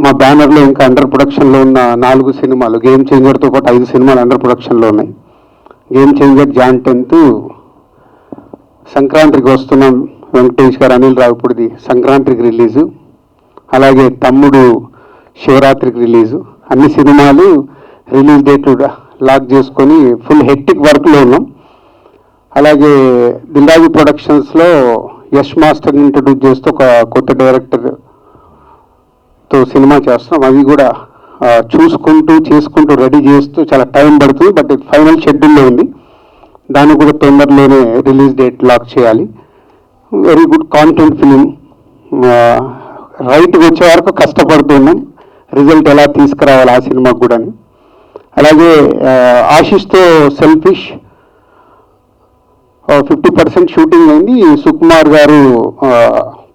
మా బ్యానర్లో ఇంకా అండర్ ప్రొడక్షన్లో ఉన్న 4 సినిమాలు, గేమ్ చేంజర్తో పాటు 5 సినిమాలు అండర్ ప్రొడక్షన్లో ఉన్నాయి. గేమ్ చేంజర్ జాన్ 10th సంక్రాంతికి వస్తున్నాం. వెంకటేష్ గారు, అనిల్ రావిపూడిది సంక్రాంతికి రిలీజు. అలాగే తమ్ముడు శివరాత్రికి రిలీజు. అన్ని సినిమాలు రిలీజ్ డేట్లు లాక్ చేసుకొని ఫుల్ హెక్టిక్ వర్క్లో ఉన్నాం. అలాగే దిల్రాజు ప్రొడక్షన్స్లో యష్ మాస్టర్ని ఇంట్రడ్యూస్ చేస్తూ ఒక కొత్త డైరెక్టర్తో సినిమా చేస్తున్నాం. అవి కూడా చేసుకుంటూ రెడీ చేస్తూ చాలా టైం పడుతుంది. బట్ ఇది ఫైనల్ షెడ్యూల్లో ఉంది. దాన్ని కూడా తొందరలోనే రిలీజ్ డేట్ లాక్ చేయాలి. Very good content film. రైట్కి వచ్చే వరకు కష్టపడుతున్నాం, రిజల్ట్ ఎలా తీసుకురావాలి ఆ సినిమాకు కూడా. అలాగే ఆశిష్తో సెల్ఫిష్ 50% షూటింగ్ అయింది. సుకుమార్ గారు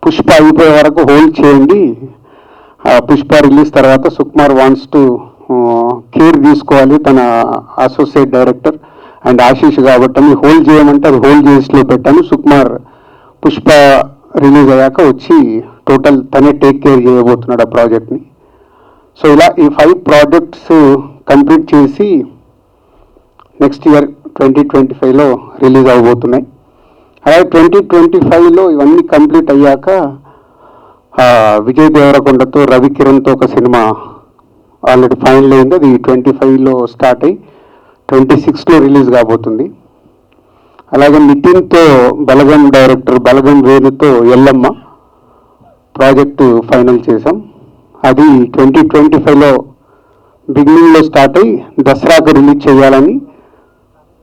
పుష్ప అయిపోయే వరకు హోల్డ్ చేయండి, పుష్ప రిలీజ్ తర్వాత సుకుమార్ వాంట్స్ టు కేర్ తీసుకోవాలి, తన అసోసియేట్ డైరెక్టర్ అండ్ ఆశీష్ కాబట్టి హోల్డ్ చేయమంటే అది హోల్డ్ చేసిలో పెట్టాను. సుకుమార్ పుష్ప రిలీజ్ అయ్యాక వచ్చి టోటల్ తనే టేక్ కేర్ చేయబోతున్నాడు ఆ ప్రాజెక్ట్ని. సో ఇలా ఈ 5 ప్రాజెక్ట్స్ కంప్లీట్ చేసి నెక్స్ట్ ఇయర్ 2025లో రిలీజ్ అవబోతున్నాయి. అలాగే 2025లో ఇవన్నీ కంప్లీట్ అయ్యాక విజయ్ దేవరకొండతో రవికిరణ్తో ఒక సినిమా ఆల్రెడీ ఫైనల్ అయింది. అది 25లో స్టార్ట్ అయ్యి 26లో రిలీజ్ కాబోతుంది. అలాగే నితిన్తో బలగం డైరెక్టర్ బలగం వేణుతో ఎల్లమ్మ ప్రాజెక్టు ఫైనల్ చేశాం. అది 2025లో బిగినింగ్లో స్టార్ట్ అయ్యి దసరాకు రిలీజ్ చేయాలని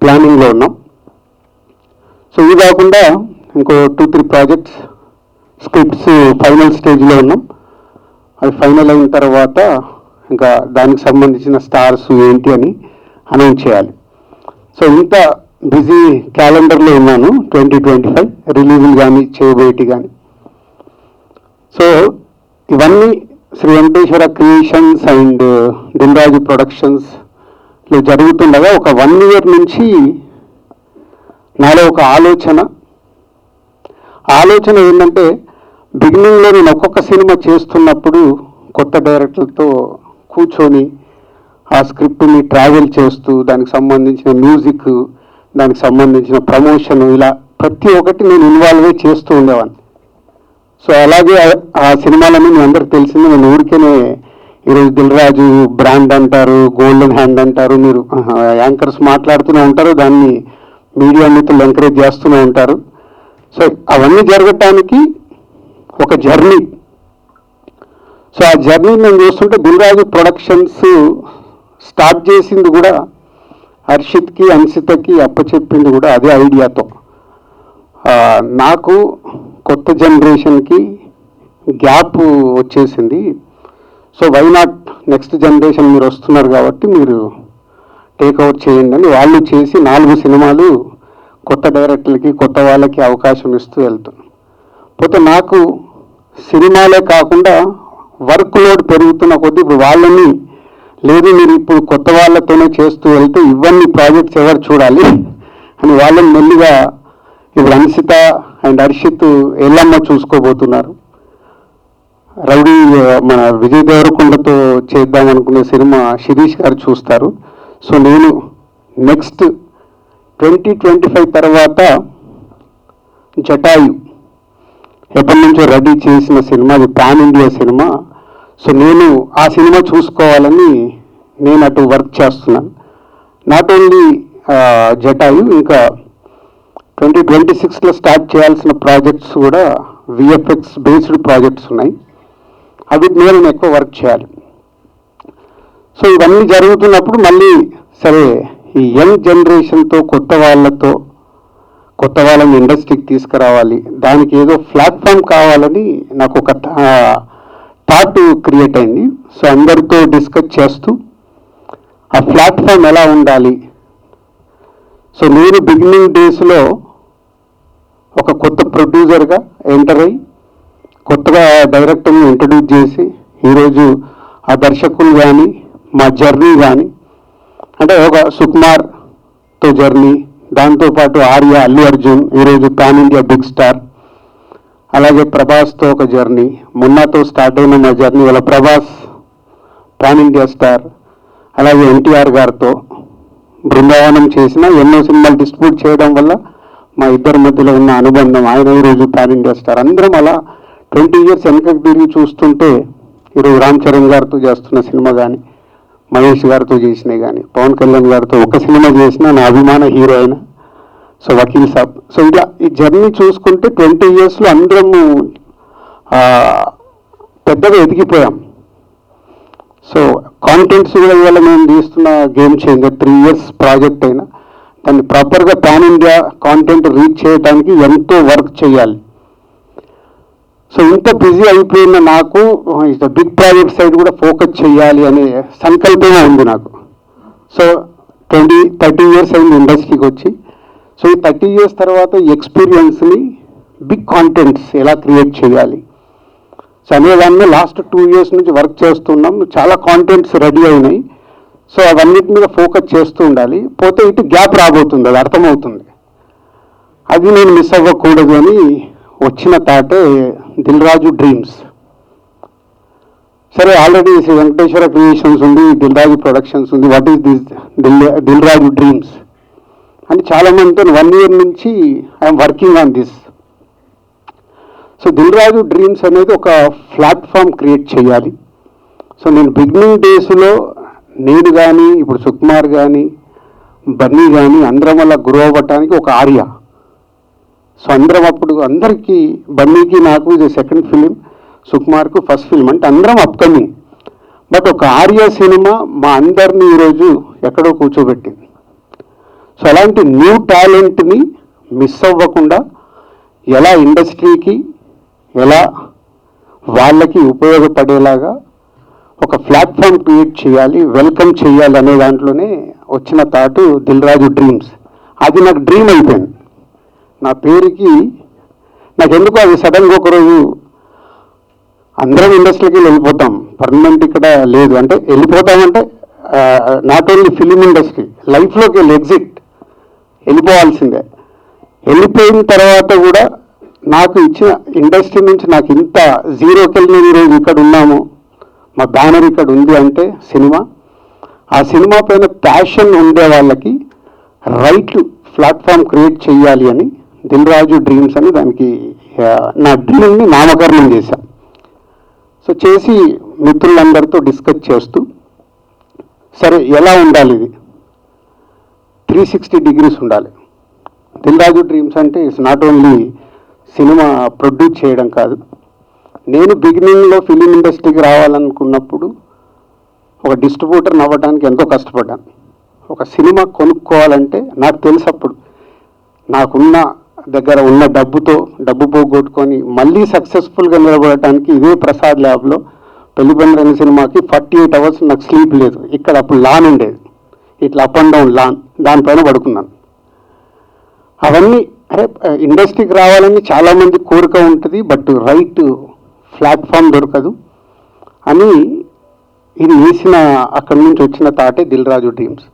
ప్లానింగ్లో ఉన్నాం. సో ఇది కాకుండా ఇంకో 2-3 ప్రాజెక్ట్స్ స్క్రిప్ట్స్ ఫైనల్ స్టేజ్లో ఉన్నాం. అది ఫైనల్ అయిన తర్వాత ఇంకా దానికి సంబంధించిన స్టార్స్ ఏంటి అని అనౌన్స్ చేయాలి. సో ఇంత బిజీ క్యాలెండర్లో ఉన్నాను 2025 రిలీజులు కానీ చేయబోయేటి కానీ. సో ఇవన్నీ శ్రీ వెంకటేశ్వర క్రియేషన్స్ అండ్ దిల్రాజు ప్రొడక్షన్స్లో జరుగుతుండగా ఒక 1 year నుంచి నాలో ఒక ఆలోచన ఏంటంటే, బిగినింగ్లో నేను ఒక్కొక్క సినిమా చేస్తున్నప్పుడు కొత్త డైరెక్టర్లతో కూర్చొని ఆ స్క్రిప్ట్ని ట్రావెల్ చేస్తూ దానికి సంబంధించిన మ్యూజిక్, దానికి సంబంధించిన ప్రమోషన్, ఇలా ప్రతి ఒక్కటి నేను ఇన్వాల్వ్ అయ్యి చేస్తూ ఉండేవాడిని. సో అలాగే ఆ సినిమాలన్నీ మీ అందరికి తెలిసింది. నేను ఊరికేనే ఈరోజు దిల్రాజు బ్రాండ్ అంటారు, గోల్డెన్ హ్యాండ్ అంటారు, మీరు యాంకర్స్ మాట్లాడుతూనే ఉంటారు, దాన్ని మీడియా మిత్రులు ఎంకరేజ్ చేస్తూనే ఉంటారు. సో అవన్నీ జరగటానికి ఒక జర్నీ. సో ఆ జర్నీ నేను చూస్తుంటే దిల్రాజు ప్రొడక్షన్స్ స్టార్ట్ చేసింది కూడా హర్షిత్కి అన్సితకి అప్పచెప్పింది కూడా అదే ఐడియాతో. నాకు కొత్త జనరేషన్కి గ్యాప్ వచ్చేసింది. So why not next generation మీరు వస్తున్నారు కాబట్టి మీరు టేక్అవుట్ చేయండి అని వాళ్ళు చేసి 4 సినిమాలు కొత్త డైరెక్టర్లకి కొత్త వాళ్ళకి అవకాశం ఇస్తూ వెళ్తున్నాను. పోతే నాకు సినిమాలే కాకుండా వర్క్ లోడ్ పెరుగుతున్న కొద్దీ ఇప్పుడు వాళ్ళని లేదు మీరు ఇప్పుడు కొత్త వాళ్ళతోనే చేస్తూ వెళ్తే ఇవన్నీ ప్రాజెక్ట్స్ ఎవరు చూడాలి అని వాళ్ళని మెల్లిగా ఇప్పుడు అన్సిత అండ్ హర్షిత్ ఎల్లమ్మ చూసుకోబోతున్నారు. రౌడీ మన విజయ్ దేవరకొండతో చేద్దామనుకునే సినిమా శిరీష్ గారు చూస్తారు. సో నేను నెక్స్ట్ 2025 తర్వాత జటాయు ఎప్పటి నుంచో రెడీ చేసిన సినిమా, అది పాన్ ఇండియా సినిమా. సో నేను ఆ సినిమా చూసుకోవాలని నేను అటు వర్క్ చేస్తున్నాను. నాట్ ఓన్లీ జటాయు, ఇంకా 2026లో స్టార్ట్ చేయాల్సిన ప్రాజెక్ట్స్ కూడా విఎఫ్ఎక్స్ బేస్డ్ ప్రాజెక్ట్స్ ఉన్నాయి. అవి నేను ఎక్కువ వర్క్ చేయాలి. సో ఇవన్నీ జరుగుతున్నప్పుడు మళ్ళీ సరే ఈ యంగ్ జనరేషన్తో కొత్త వాళ్ళని ఇండస్ట్రీకి తీసుకురావాలి, దానికి ఏదో ప్లాట్ఫామ్ కావాలని నాకు ఒక థాట్ క్రియేట్ అయింది. సో అందరితో డిస్కస్ చేస్తూ ఆ ప్లాట్ఫామ్ ఎలా ఉండాలి. సో నేను బిగినింగ్ డేస్లో ఒక కొత్త ప్రొడ్యూసర్గా ఎంటర్ అయ్యి కొత్తగా డైరెక్టర్ని ఇంట్రడ్యూస్ చేసి ఈరోజు ఆ దర్శకులు కానీ మా జర్నీ కానీ అంటే ఒక సుకుమార్తో జర్నీ, దాంతోపాటు ఆర్య, అల్లు అర్జున్ ఈరోజు పాన్ ఇండియా బిగ్ స్టార్, అలాగే ప్రభాస్తో ఒక జర్నీ, మున్నాతో స్టార్ట్ అయిన మా జర్నీ. వాళ్ళ ప్రభాస్ పాన్ ఇండియా స్టార్, అలాగే ఎన్టీఆర్ గారితో బృందావనం చేసిన ఎన్నో సినిమాలు డిస్ట్రిబ్యూట్ చేయడం వల్ల మా ఇద్దరి మధ్యలో ఉన్న అనుబంధం, ఆయన ఈరోజు పాన్ ఇండియా స్టార్. అందరం అలా 20 years వెనకకు తిరిగి చూస్తుంటే ఈరోజు రామ్ చరణ్ గారితో చేస్తున్న సినిమా కానీ, మహేష్ గారితో చేసినవి కానీ, పవన్ కళ్యాణ్ గారితో ఒక సినిమా చేసిన నా అభిమాన హీరో అయిన సో వకీల్ సాబ్. సో ఇలా ఈ జర్నీ చూసుకుంటే 20 yearsలో అందరము పెద్దగా ఎదిగిపోయాం. సో కాంటెంట్స్ కూడా ఇవాళ మేము తీస్తున్న గేమ్ చేంజర్ 3 years ప్రాజెక్ట్ అయినా దాన్ని ప్రాపర్గా పాన్ ఇండియా కాంటెంట్ రీచ్ చేయడానికి ఎంతో వర్క్ చేయాలి. సో ఇంత బిజీ అయిపోయిన నాకు బిగ్ ప్రాజెక్ట్ సైడ్ కూడా ఫోకస్ చేయాలి అనే సంకల్పమే ఉంది నాకు. సో 20-30 years అయింది ఇండస్ట్రీకి వచ్చి. సో ఈ 30 years తర్వాత ఎక్స్పీరియన్స్ని బిగ్ కాంటెంట్స్ ఎలా క్రియేట్ చేయాలి సో అనేదాన్ని లాస్ట్ 2 years నుంచి వర్క్ చేస్తున్నాం. చాలా కాంటెంట్స్ రెడీ అయినాయి. సో అవన్నిటి మీద ఫోకస్ చేస్తూ ఉండాలి. పోతే ఇటు గ్యాప్ రాబోతుంది, అది అర్థమవుతుంది. అది నేను మిస్ అవ్వకూడదు అని వచ్చిన తాటే దిల్ రాజు డ్రీమ్స్. సరే, ఆల్రెడీ శ్రీ వెంకటేశ్వర క్రియేషన్స్ ఉంది, దిల్ రాజు ప్రొడక్షన్స్ ఉంది. What is this Dil Raju dreams అని చాలామందితో 1 year నుంచి I'm working on this. So Dil Raju dreams అనేది ఒక ప్లాట్ఫామ్ క్రియేట్ చేయాలి. సో నేను బిగినింగ్ డేస్లో నేను కానీ, ఇప్పుడు సుకుమార్ కానీ, బన్నీ కానీ అందరం వల్ల గ్రో అవ్వటానికి ఒక ఆర్య. సో అందరం అప్పుడు అందరికీ, బన్నీకి నాకు ఇది సెకండ్ ఫిలిం, సుకుమార్కు ఫస్ట్ ఫిలిం, అంటే అందరం అప్కమింగ్. బట్ ఒక ఆర్య సినిమా మా అందరినీ ఈరోజు ఎక్కడో కూర్చోబెట్టింది. సో అలాంటి న్యూ టాలెంట్ని మిస్ అవ్వకుండా ఎలా ఇండస్ట్రీకి, ఎలా వాళ్ళకి ఉపయోగపడేలాగా ఒక ప్లాట్ఫామ్ క్రియేట్ చేయాలి, వెల్కమ్ చేయాలి అనే దాంట్లోనే వచ్చిన థాట్ దిల్ రాజు డ్రీమ్స్. అది నాకు డ్రీమ్ అయిపోయింది. నా పేరుకి నాకెందుకు అది సడన్గా ఒకరోజు అందరం ఇండస్ట్రీకి వెళ్ళిపోతాం, పర్మనెంట్ ఇక్కడ లేదు అంటే వెళ్ళిపోతామంటే నాట్ ఓన్లీ ఫిలిం ఇండస్ట్రీ, లైఫ్లోకి ఎగ్జిట్ వెళ్ళిపోవాల్సిందే. వెళ్ళిపోయిన తర్వాత కూడా నాకు ఇచ్చిన ఇండస్ట్రీ నుంచి నాకు ఇంత జీరోకి వెళ్ళిన ఈరోజు ఇక్కడ ఉన్నాము, మా బ్యానర్ ఇక్కడ ఉంది అంటే సినిమా. ఆ సినిమా పైన ప్యాషన్ ఉండే వాళ్ళకి రైట్ ప్లాట్ఫామ్ క్రియేట్ చేయాలి అని దిల్ రాజు డ్రీమ్స్ అని దానికి నా డ్రీమ్ని నామకరణం చేశాం. సో చేసి మిత్రులందరితో డిస్కస్ చేస్తూ, సరే ఎలా ఉండాలి, ఇది 360 degrees ఉండాలి. దిల్ రాజు డ్రీమ్స్ అంటే it's not only cinema produce చేయడం కాదు. నేను బిగినింగ్లో ఫిలిం ఇండస్ట్రీకి రావాలనుకున్నప్పుడు ఒక డిస్ట్రిబ్యూటర్ అవ్వడానికి ఎంతో కష్టపడ్డాను. ఒక సినిమా కొనుక్కోవాలంటే నాకు తెలుసు అప్పుడు నాకున్న దగ్గర ఉన్న డబ్బు పోగొట్టుకొని మళ్ళీ సక్సెస్ఫుల్గా నిలబడటానికి ఇదే ప్రసాద్ ల్యాబ్లో పెళ్లిబందర్ అనే సినిమాకి 48 hours నాకు స్లీప్ లేదు. ఇక్కడ అప్పుడు లాన్ ఉండేది, ఇట్లా అప్ అండ్ డౌన్ లాన్, దానిపైన పడుకున్నాను. అవన్నీ అరే ఇండస్ట్రీకి రావాలని చాలామంది కోరిక ఉంటుంది, బట్ రైట్ ప్లాట్ఫామ్ దొరకదు అని ఇది వేసిన అక్కడి నుంచి వచ్చిన తాటే దిల్ రాజు డ్రీమ్స్.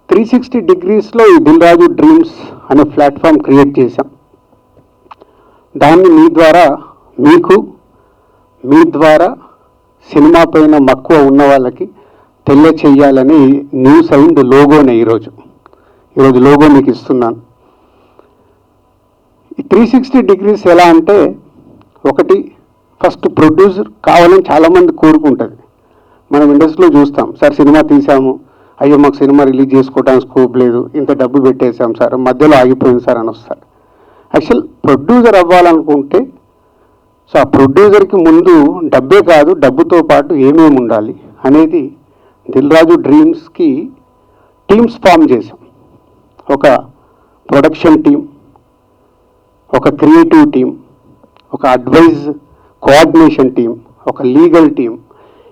360 degreesలో ఈ దిల్ రాజు డ్రీమ్స్ అనే ప్లాట్ఫామ్ క్రియేట్ చేశాం. దాన్ని మీ ద్వారా మీ ద్వారా సినిమా పైన మక్కువ ఉన్న వాళ్ళకి తెలియచేయాలని న్యూస్ అండ్ లోగోనే ఈరోజు లోగో మీకు ఇస్తున్నాను. ఈ 360 degrees ఎలా అంటే, ఒకటి ఫస్ట్ ప్రొడ్యూసర్ కావాలని చాలామంది కోరుకుంటుంది. మనం ఇండస్ట్రీలో చూస్తాం, సార్ సినిమా తీసాము, అయ్యో మాకు సినిమా రిలీజ్ చేసుకోవడానికి స్కోప్ లేదు, ఇంత డబ్బు పెట్టేసాం సార్, మధ్యలో ఆగిపోయింది సార్ అని వస్తారు. యాక్చువల్ ప్రొడ్యూసర్ అవ్వాలనుకుంటే సో ఆ ప్రొడ్యూసర్కి ముందు డబ్బే కాదు, డబ్బుతో పాటు ఏమేమి ఉండాలి అనేది దిల్ రాజు డ్రీమ్స్కి టీమ్స్ ఫామ్ చేసాం. ఒక ప్రొడక్షన్ టీం, ఒక క్రియేటివ్ టీం, ఒక అడ్వైజ్ కోఆర్డినేషన్ టీం, ఒక లీగల్ టీం,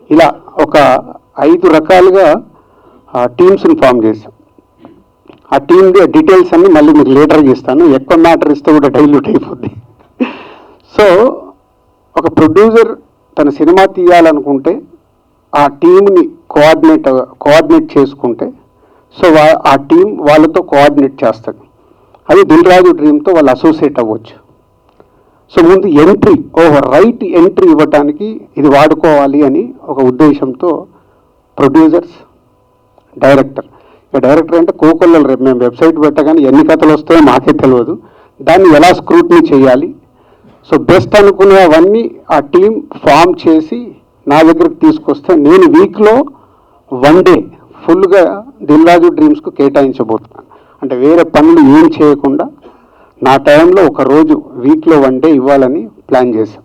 ఇలా ఒక 5 రకాలుగా టీమ్స్ని ఫామ్ చేసాం. ఆ టీమ్ డీటెయిల్స్ అన్ని మళ్ళీ మీకు లేటర్గా ఇస్తాను, ఎక్కువ మ్యాటర్ ఇస్తే కూడా డైల్యూట్ అయిపోద్ది. సో ఒక ప్రొడ్యూసర్ తన సినిమా తీయాలనుకుంటే ఆ టీంని కోఆర్డినేట్ చేసుకుంటే సో ఆ టీం వాళ్ళతో కోఆర్డినేట్ చేస్తాడు. అది దిల్ రాజు డ్రీమ్తో వాళ్ళు అసోసియేట్ అవ్వచ్చు. సో ముందు రైట్ ఎంట్రీ ఇవ్వటానికి ఇది వాడుకోవాలి అని ఒక ఉద్దేశంతో ప్రొడ్యూసర్స్, డైరెక్టర్. ఇక డైరెక్టర్ అంటే కోకొల్లలు. రేపు మేము వెబ్సైట్ పెట్టగానే ఎన్ని కథలు వస్తాయో మాకే తెలియదు. దాన్ని ఎలా స్క్రూట్నీ చేయాలి. సో బెస్ట్ అనుకునేవన్నీ ఆ టీం ఫామ్ చేసి నా దగ్గరికి తీసుకొస్తే నేను వీక్లో 1 డే ఫుల్గా దిల్ రాజు డ్రీమ్స్కు కేటాయించబోతున్నాను. అంటే వేరే పనులు ఏం చేయకుండా నా టైంలో ఒక రోజు వీక్లో 1 డే ఇవ్వాలని ప్లాన్ చేశాం.